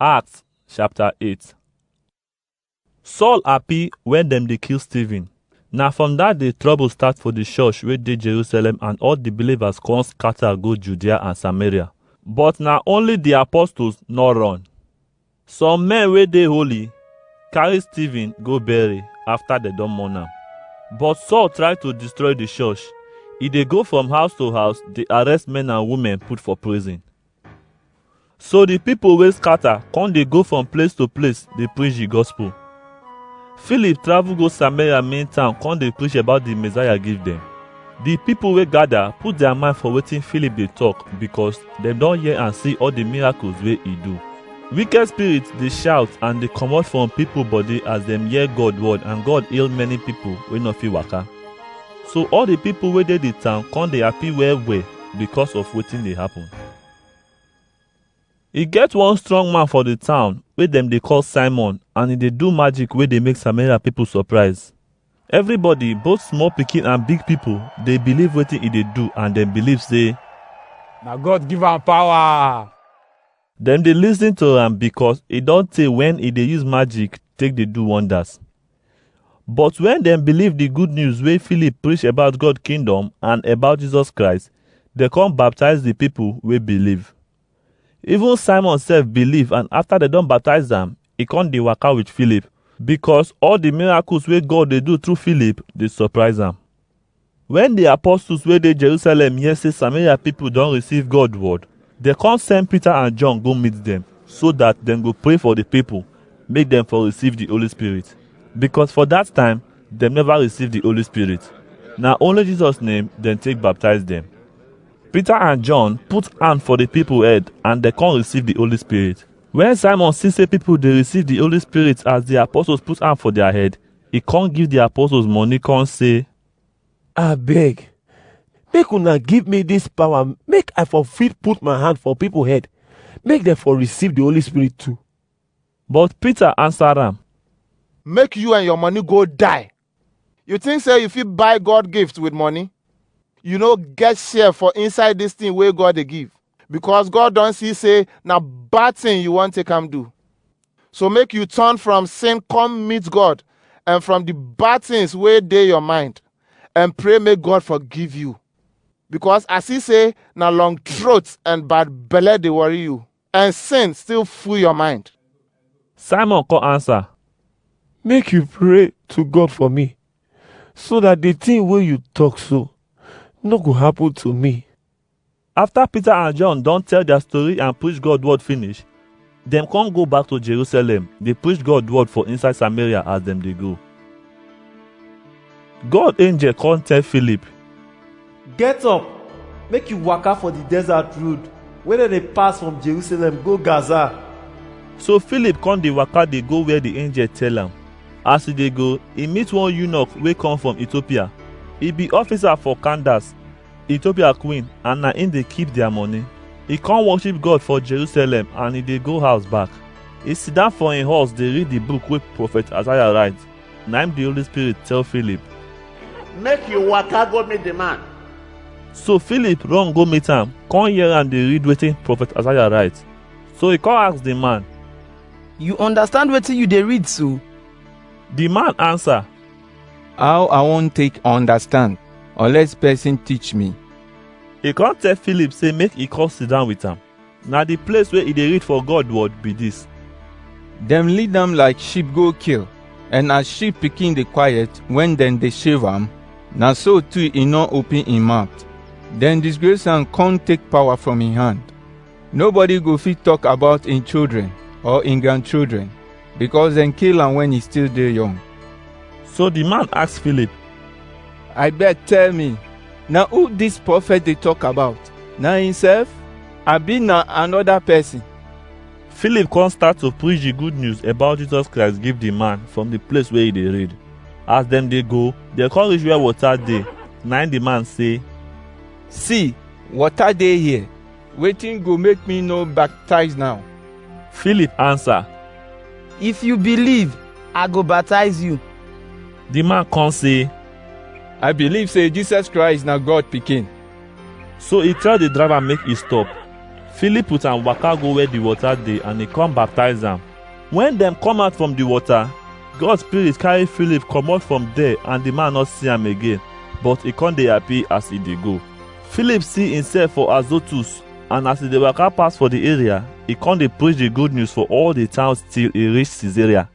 Acts chapter 8. Saul happy when dem dey kill Stephen. Na from that day trouble start for the church wey dey Jerusalem, and all the believers come scatter go Judea and Samaria. But na only the apostles no run. Some men wey dey holy carry Stephen go bury after dem don mourn am. But Saul try to destroy the church. E dey go from house to house, dey arrest men and women put for prison. So the people wey scatter come dey go from place to place dey preach the gospel. Philip travel go Samaria main town come dey preach about the Messiah give dem. The people wey gather put their mind for wetin Philip dey talk, because dem don hear and see all the miracles wey e do. Wicked spirits dey shout and dey comot from people body as dem hear God word, and God heal many people wey no fit waka. So all the people wey dey the town come dey happy well well because of wetin dey happen. E get one strong man for the town wey dem dey call Simon, and e dey do magic wey dey make Samaria people surprise. Everybody, both small pikin and big people, dey believe wetin e dey do, and dem believe say na God give am power. Dem dey lis ten to am because e don tey when e dey use magic take dey do wonders. But when dem believe the good news wey Philip preach about God kingdom and about Jesus Christ, dem come baptize the people wey believe. Even Simon sef believe, and after dem don baptize am, e come dey waka with Philip, because all the miracles wey God dey do through Philip dey surprise am. When the apostles wey dey Jerusalem hear say Samaria people don receive God word, dem come send Peter and John go meet dem, so that dem go pray for the people, make dem for receive the Holy Spirit. Because for that time, dem never receive the Holy Spirit. Na only Jesus name dem take baptize dem. Peter and John put hand for the people head, and they can't receive the Holy Spirit. When Simon see say people they receive the Holy Spirit as the apostles put hand for their head, he can't give the apostles money, can't say, Abeg, make una give me this power, make I for fit put my hand for people head, make them for receive the Holy Spirit too. But Peter answered am, make you and your money go die. You think say you fit buy God gift with money? You no get share for inside this thing wey God dey give, because God don see say na bad thing you wan take am do. So make you turn from sin come meet God, and from the bad things wey dey your mind, and pray make God forgive you. Because as he say, na long throat and bad belle dey worry you, and sin still full your mind. Simon come answer, make you pray to God for me, so that the thing wey you talk so no go happen to me. After Peter and John don tell their story and preach God word finish, dem come go back to Jerusalem. They preach God word for inside Samaria as dem dey go. God angel come tell Philip, get up, make you waka for the desert road wey dem dey pass from Jerusalem go Gaza. So Philip come dey waka dey go where the angel tell am. As he dey go, he meet one eunuch wey come from Ethiopia. He be officer for Candace, Ethiopia queen, and na him dey keep their money. He come worship God for Jerusalem, and he dey go house back. He sit down for him horse dey read the book wey prophet Isaiah write. Na him the Holy Spirit tell Philip, make you waka go meet the man. So Philip run go meet am, come hear am dey read wetin prophet Isaiah write. So he come ask the man, you understand wetin you dey read so? The man answer, how I wan take understand unless person teach me. He come tell Philip say make he come sit down with am. Na the place where he dey read for God word be this. Dem lead am like sheep go kill, and as sheep pikin dey quiet when dem dey shave am, na so too e no open im mouth. Dem disgrace am come take power from im hand. Nobody go fit talk about im children or im grandchildren, because dem kill am when e still dey young. So the man ask Philip, I beg tell me, na who dis prophet dey talk about? Na himself? Abi na another person? Philip come start to preach the good news about Jesus Christ give the man from the place where he dey read. As dem dey go, dem come reach where water dey. Na the man say, see, water dey here. Wetin go make me no baptize now? Philip answer, if you believe, I go baptize you. The man come say, I believe say Jesus Christ na God pikin. So he tell the driver make he stop. Philip put am waka go where the water dey and he come baptize am. When dem come out from the water, God spirit carry Philip comot from there and the man not see am again, but he come dey happy as he dey go. Philip see himself for Azotus, and as he dey waka pass for the area, he come dey preach the good news for all the towns till he reach Caesarea.